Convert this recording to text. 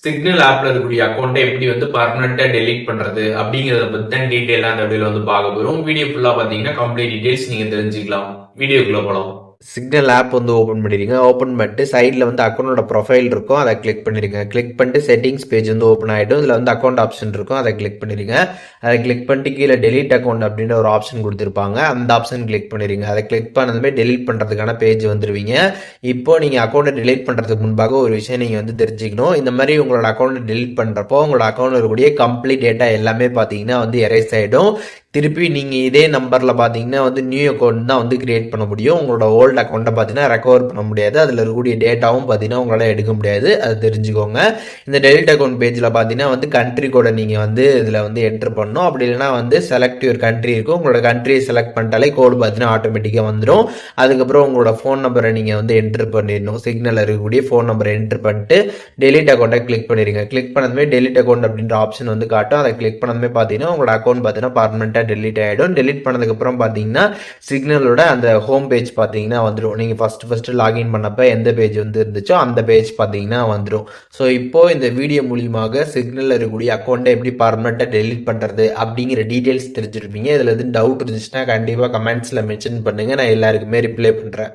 Signal ஆப்ல இருக்கக்கூடிய அக்கௌண்ட்டை எப்படி வந்து பர்மனெண்டா டெலீட் பண்றது அப்படிங்கறத பத்தி தான் டீடைலா அந்த வீடியோல வந்து பார்க்க போறோம். வீடியோ ஃபுல்லா பாத்தீங்கன்னா கம்ப்ளீட் டீடைல்ஸ் நீங்க தெரிஞ்சுக்கலாம். வீடியோக்குள்ள போலாம். சிக்னல் ஆப் வந்து ஓப்பன் பண்ணிடுங்க. ஓப்பன் பண்ணிட்டு சைடில் வந்து அக்கௌண்டோட ப்ரொஃபைல் இருக்கும், அதை கிளிக் பண்ணிடுங்க. கிளிக் பண்ணிட்டு செட்டிங்ஸ் பேஜ் வந்து ஓப்பன் ஆகிடும். இதில் வந்து அக்கௌண்ட் ஆப்ஷன் இருக்கும், அதை கிளிக் பண்ணிடுங்க. அதை கிளிக் பண்ணிட்டு கீழே டெலீட் அக்கௌண்ட் அப்படின்ற ஒரு ஆப்ஷன் கொடுத்துருப்பாங்க, அந்த ஆப்ஷன் கிளிக் பண்ணிடுங்க. அதை கிளிக் பண்ணதுமே டெலீட் பண்ணுறதுக்கான பேஜ் வந்துடுவீங்க. இப்போ நீங்கள் அக்கௌண்ட்டை டெலீட் பண்ணுறதுக்கு முன்பாக ஒரு விஷயம் நீங்கள் வந்து தெரிஞ்சுக்கணும். இந்த மாதிரி உங்களோட அக்கௌண்ட்டை டெலீட் பண்ணுறப்போ உங்களோட அக்கௌண்ட்டில் இருக்கக்கூடிய கம்ப்ளீட் டேட்டா எல்லாமே பார்த்தீங்கன்னா வந்து எரேஸ் ஆகிடும். திருப்பி நீங்கள் இதே நம்பரில் பார்த்தீங்கன்னா வந்து நியூ அக்கௌண்ட் தான் வந்து கிரியேட் பண்ண முடியும். உங்களோட ஓல்டு அக்கௌண்ட்டை பார்த்தீங்கன்னா ரெக்கவர் பண்ண முடியாது. அதில் இருக்கக்கூடிய டேட்டாவும் பார்த்தீங்கன்னா உங்களால் எடுக்க முடியாது. அது தெரிஞ்சுக்கோங்க. இந்த டெலிட் அக்கௌண்ட் பேஜில் பார்த்தீங்கன்னா வந்து கண்ட்ரி கோடை நீங்கள் வந்து இதில் வந்து என்ட்ரு பண்ணணும். அப்படி இல்லைனா வந்து செலக்ட் யுவர் கண்ட்ரி இருக்கும். உங்களோட கண்ட்ரியை செலக்ட் பண்ணிட்டாலே கோடு பார்த்தீங்கன்னா ஆட்டோமேட்டிக்காக வந்துடும். அதுக்கப்புறம் உங்களோட ஃபோன் நம்பரை நீங்கள் வந்து என்ட்ரு பண்ணிடணும். சிக்னல் இருக்கக்கூடிய ஃபோன் நம்பரை என்ட்ரு பண்ணிட்டு டெலிட் அக்கௌண்ட்டை கிளிக் பண்ணிடுங்க. கிளிக் பண்ணதுமே டெலிட் அக்கௌண்ட் அப்படின்ற ஆப்ஷன் வந்து காட்டும். அதை கிளிக் பண்ணதுமே பார்த்தீங்கன்னா உங்களோட அக்கௌண்ட் பார்த்தீங்கன்னா பர்மனெண்ட்டாக டெலிட் ஆகிடும். டெலிட் பண்ணதுக்கப்புறம் பார்த்தீங்கன்னா சிக்னலோட அந்த ஹோம் பேஜ் பார்த்தீங்கன்னா வந்துடும். நீங்கள் ஃபஸ்ட்டு லாகின் பண்ணப்போ எந்த பேஜ் வந்து இருந்துச்சோ அந்த பேஜ் பார்த்தீங்கன்னா வந்துடும். ஸோ இப்போது இந்த வீடியோ மூலியமாக சிக்னலில் இருக்கக்கூடிய அக்கௌண்ட்டை எப்படி பர்மனெண்ட்டாக டெலிட் பண்ணுறது அப்படிங்கிற டீட்டெயில்ஸ் தெரிஞ்சிருப்பீங்க. இதில் எதுவும் டவுட் இருந்துச்சுன்னா கண்டிப்பாக கமெண்ட்ஸில் மென்ஷன் பண்ணுங்கள், நான் எல்லாருக்குமே ரிப்ளை பண்ணுறேன்.